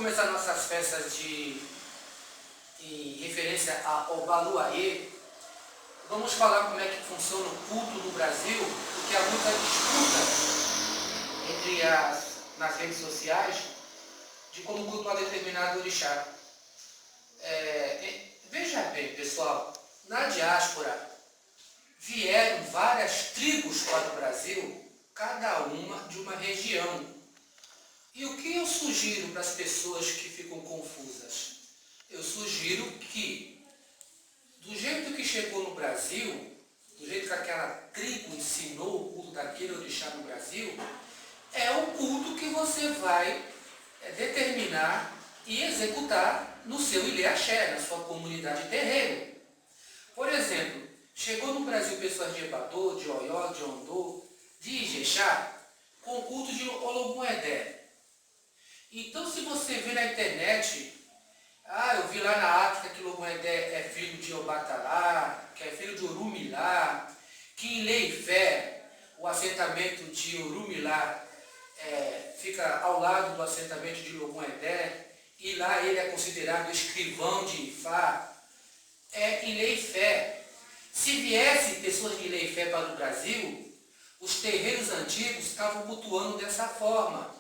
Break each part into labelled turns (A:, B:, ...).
A: começar nossas festas em referência ao Baluayê, vamos falar como é que funciona o culto no Brasil, porque há muita disputa nas redes sociais de como cultuar determinado orixá. Veja bem, pessoal, na diáspora vieram várias tribos para o Brasil, cada uma de uma região. E o que eu sugiro para as pessoas que ficam confusas? Eu sugiro que, do jeito que chegou no Brasil, do jeito que aquela tribo ensinou o culto daquele orixá no Brasil, é o culto que você vai determinar e executar no seu Ilê Axé, na sua comunidade terreiro. Por exemplo, chegou no Brasil pessoas de Ebadô, de Oió, de Ondô, de Ijexá, com o culto de Ologun-Edé. Então, se você vê na internet, eu vi lá na África que Ologun-Edé é filho de Obatalá, que é filho de Orumilá, que em Leifé, o assentamento de Orumilá fica ao lado do assentamento de Ologun-Edé, e lá ele é considerado escrivão de Ifá, em Leifé. Se viessem pessoas de Leifé para o Brasil, os terreiros antigos estavam cultuando dessa forma.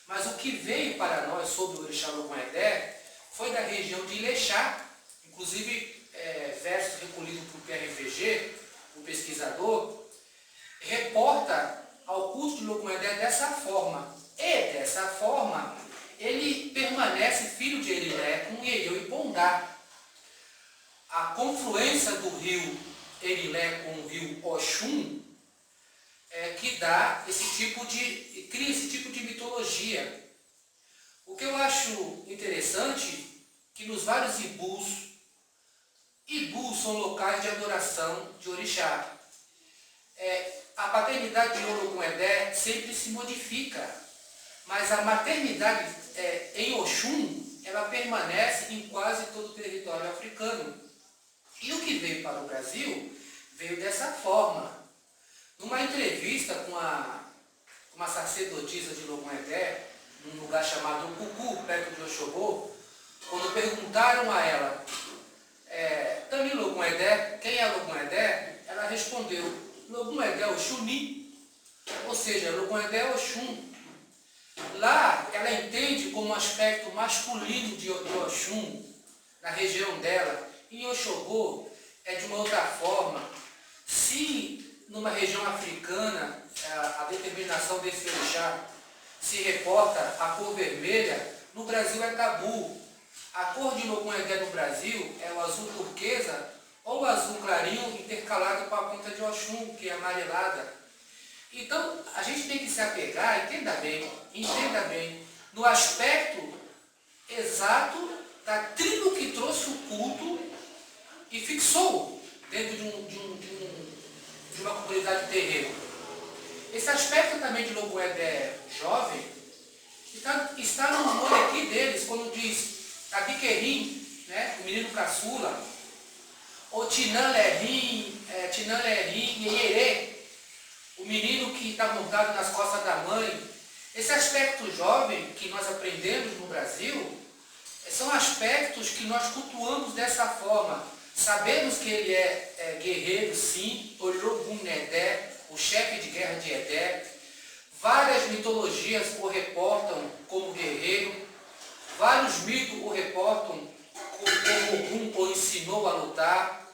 A: Mas o que veio para nós sobre o orixá Ologun-Edé foi da região de Ilexá, inclusive versos recolhidos por PRVG, o pesquisador, reporta ao culto de Ologun-Edé dessa forma. E dessa forma, ele permanece filho de Erilé com Ieio e Pondá. A confluência do rio Erilé com o rio Oxum que dá cria esse tipo de mitologia. O que eu acho interessante que nos vários ibus são locais de adoração de orixá. A paternidade de Ologun-Edé sempre se modifica, mas a maternidade em Oxum, ela permanece em quase todo o território africano. E o que veio para o Brasil, veio dessa forma. Numa entrevista com uma sacerdotisa de Ologun-Edé, num lugar chamado Cucu, perto de Oxogô, quando perguntaram a ela, Tami Ologun-Edé, quem é Ologun-Edé? Ela respondeu, Ologun-Edé é Oxuni, ou seja, Ologun-Edé é Oxum. Lá, ela entende como um aspecto masculino de Oxum, na região dela. Em Oxogô, é de uma outra forma. Se numa região africana, a determinação desse orixá se reporta a cor vermelha, no Brasil é tabu. A cor de Ologun-Edé no Brasil é o azul turquesa ou o azul clarinho intercalado com a ponta de Oxum, que é amarelada. Então, a gente tem que se apegar, entenda bem, no aspecto exato da tribo que trouxe o culto e fixou dentro de uma comunidade terreiro. Esse aspecto também de Ologun-Edé jovem está no moleque deles, quando diz Tabiquerim, o menino caçula, ou Tinã Lerim, Ierê, o menino que está montado nas costas da mãe. Esse aspecto jovem que nós aprendemos no Brasil, são aspectos que nós cultuamos dessa forma. Sabemos que ele é guerreiro, sim, Ologun-Edé, o chefe de guerra de Edé. Várias mitologias o reportam como guerreiro. Vários mitos o reportam como Ogum o ensinou a lutar.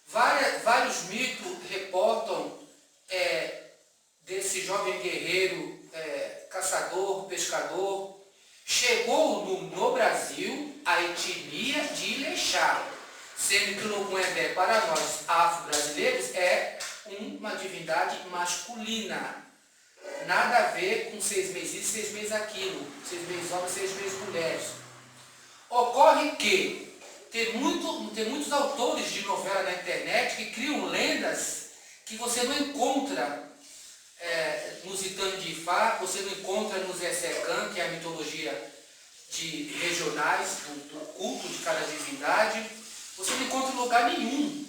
A: Vários mitos reportam desse jovem guerreiro, caçador, pescador. Chegou no Brasil a etnia de Ilexá, sendo que o Ologun-Edé para nós afro-brasileiros é uma divindade masculina. Nada a ver com 6 meses isso, 6 meses aquilo, 6 meses homens, 6 meses mulheres. Ocorre que tem muitos autores de novela na internet que criam lendas que você não encontra nos Itanos de Ifá, você não encontra nos Essecan, que é a mitologia regionais, do culto de cada divindade. Você não encontra em lugar nenhum.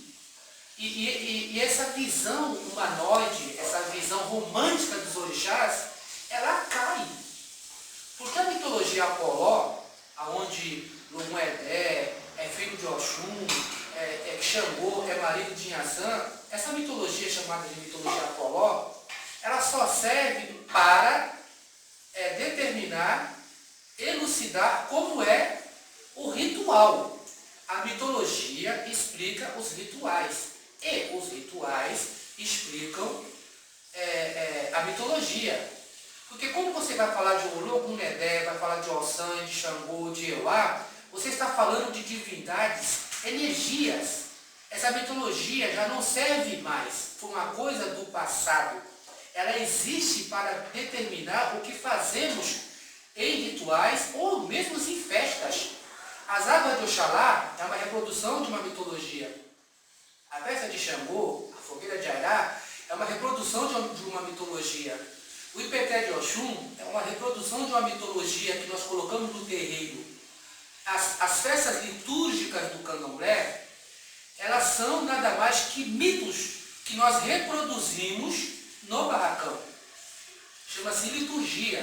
A: E essa visão humanoide, essa visão romântica dos orixás, ela cai. Porque a mitologia Apoló, chamada de mitologia Apoló, ela só serve para determinar, elucidar como é o ritual. A mitologia explica os rituais e os rituais explicam a mitologia. Porque quando você vai falar de Ologunedé, vai falar de Ossan, de Xangô, de Euá, você está falando de divindades, energias. Essa mitologia já não serve mais, foi uma coisa do passado. Ela existe para determinar o que fazemos em rituais ou mesmo em festas. As águas de Oxalá é uma reprodução de uma mitologia. A festa de Xangô, a fogueira de Ará, é uma reprodução de uma mitologia. O Ipeté de Oxum é uma reprodução de uma mitologia que nós colocamos no terreiro. As festas litúrgicas do candomblé, elas são nada mais que mitos que nós reproduzimos no barracão. Chama-se liturgia.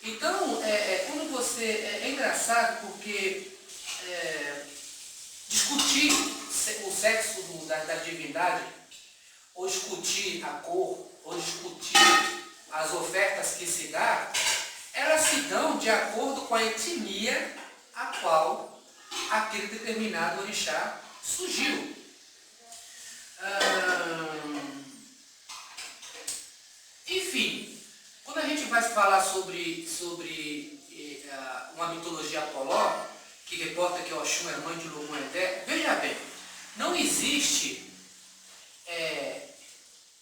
A: Então, quando você... É engraçado porque discutir o sexo da divindade, ou discutir a cor, ou discutir as ofertas que se dá, elas se dão de acordo com a etnia a qual aquele determinado orixá surgiu. Enfim, quando a gente vai falar sobre uma mitologia Apoló, que reporta que Oxum é mãe de Ologunedé, veja bem, não existe,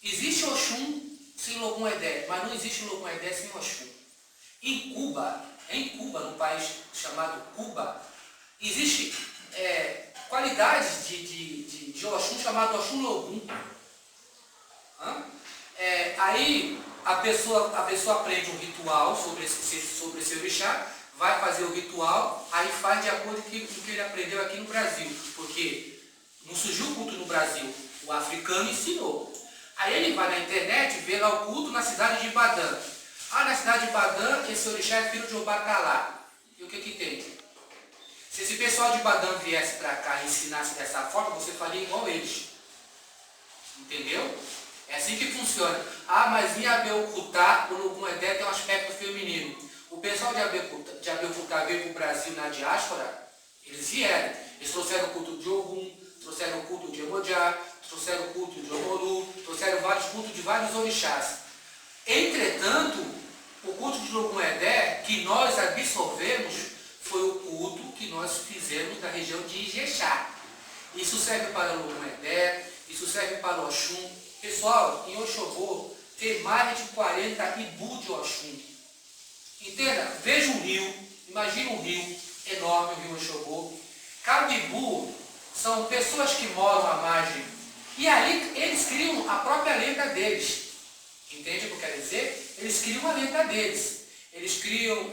A: existe Oxum sem Ologunedé, mas não existe Ologunedé sem Oxum. Em Cuba, num país chamado Cuba, existe qualidades de Oxum chamado Oxum Logum. Aí a pessoa aprende um ritual sobre esse orixá, vai fazer o ritual, aí faz de acordo com o que ele aprendeu aqui no Brasil, porque não surgiu o culto no Brasil, o africano ensinou. Aí ele vai na internet, vê lá o culto na cidade de Ibadã. Na cidade de Ibadã, esse orixá é filho de Obatalá. E o que tem? Se esse pessoal de Ibadã viesse para cá e ensinasse dessa forma, você faria igual eles. Entendeu? É assim que funciona. Mas em Abeokuta, o Ologunedé tem um aspecto feminino. O pessoal de Abeokuta veio para o Brasil na diáspora, eles vieram. Eles trouxeram o culto de Ogum, trouxeram o culto de Emojá, trouxeram o culto de Omoru, trouxeram vários cultos de vários orixás. Entretanto, o culto de Ologunedé que nós absorvemos foi o culto que nós fizemos na região de Ijexá. Isso serve para Ologunedé, isso serve para Oxum. Pessoal, em Oxogô tem mais de 40 ibu de Oxum. Entenda? Veja um rio, imagine um rio enorme, o rio Oxogô. Cada ibu são pessoas que moram à margem. E aí eles criam a própria lenda deles. Entende o que eu quero dizer? Eles criam a lenda deles. Eles criam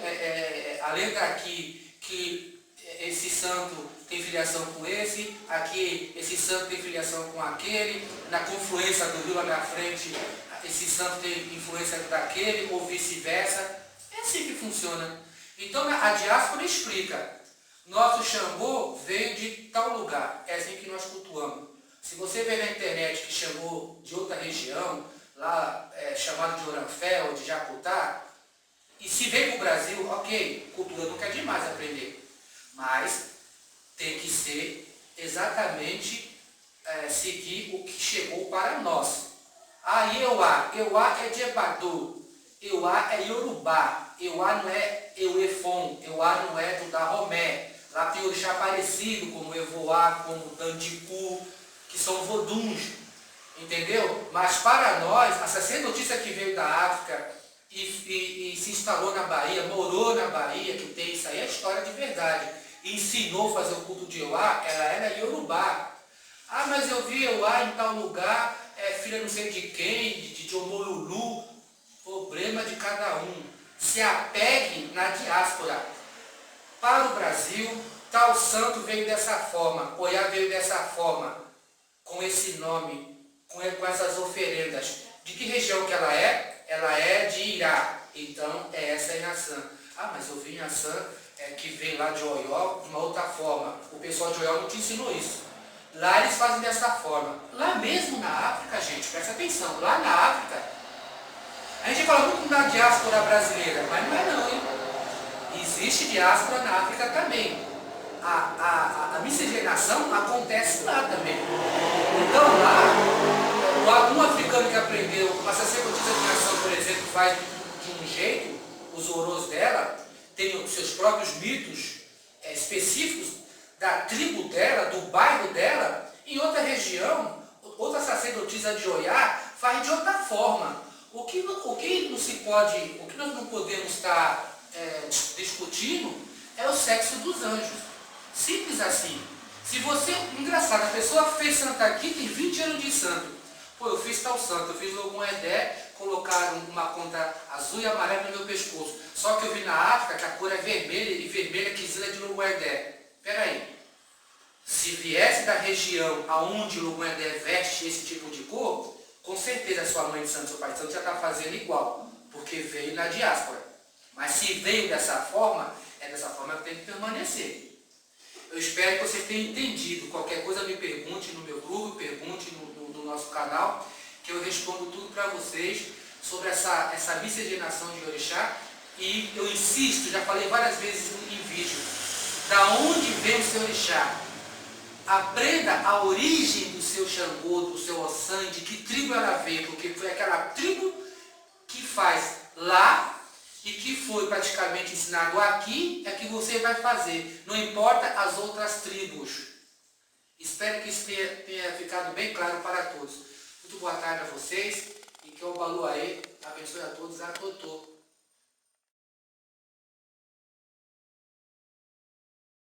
A: a lenda aqui que esse santo tem filiação com esse, aqui esse santo tem filiação com aquele, na confluência do rio lá na frente, esse santo tem influência daquele, ou vice-versa. É assim que funciona. Então a diáspora explica. Nosso Xangô veio de tal lugar. É assim que nós cultuamos. Se você vê na internet que Xangô de outra região, lá chamado de Oranfé ou de Jacutá, e se veio para o Brasil, ok, cultura nunca é demais aprender. Mas tem que ser exatamente seguir o que chegou para nós. Euá é de Ebadu, Euá é Yorubá, Euá não é Euefon, Euá não é do Dahomé. Lá tem orixá parecido, como Evoá, como Dandicu, que são voduns, entendeu? Mas para nós, a sacerdotisa que veio da África e se instalou na Bahia, morou na Bahia, que tem isso aí, é história de verdade, e ensinou a fazer o culto de Euá, ela era Yorubá. Mas eu vi Euá em tal lugar, filha não sei de quem, de Omolulu. Problema de cada um. Se apegue na diáspora. Para o Brasil, tal santo veio dessa forma, Oiá veio dessa forma, com esse nome, com essas oferendas. De que região que ela é? Ela é de Irá. Então, essa é Inhaçã. Mas eu vi Inhaçã que vem lá de Oió de uma outra forma. O pessoal de Oió não te ensinou isso. Lá eles fazem dessa forma. Lá mesmo na África, gente, presta atenção, lá na África, a gente fala muito da diáspora brasileira, mas não é não, hein? Existe diáspora na África também. A miscigenação acontece lá também. Então lá, um africano que aprendeu, a sacerdotisa de nação, por exemplo, faz de um jeito, os orôs dela, tem os seus próprios mitos específicos da tribo dela, do bairro dela. Em outra região, outra sacerdotisa de Oiá faz de outra forma. O que nós não podemos estar discutindo é o sexo dos anjos. Simples assim. Se você, engraçado, a pessoa fez santo aqui, tem 20 anos de santo. Pô, eu fiz tal santo, eu fiz algum Edé, colocaram uma conta azul e amarela no meu pescoço. Só que eu vi na África que a cor é vermelha e vermelha quisila de Logoedé. Peraí. Se viesse da região aonde Logoedé veste esse tipo de cor, com certeza sua mãe de santo, seu pai de santo já está fazendo igual, porque veio na diáspora. Mas se veio dessa forma, é dessa forma que tem que permanecer. Eu espero que você tenha entendido. Qualquer coisa me pergunte no meu grupo, pergunte no nosso canal, que eu respondo tudo para vocês sobre essa miscigenação de orixá. E eu insisto, já falei várias vezes em vídeo, da onde vem o seu orixá. Aprenda a origem do seu Xangô, do seu Ossan, de que tribo ela veio, porque foi aquela tribo que faz lá e que foi praticamente ensinado aqui, é que você vai fazer. Não importa as outras tribos. Espero que isso tenha ficado bem claro para todos. Muito boa tarde a vocês e que o Baluaê abençoe a todos. A Totô.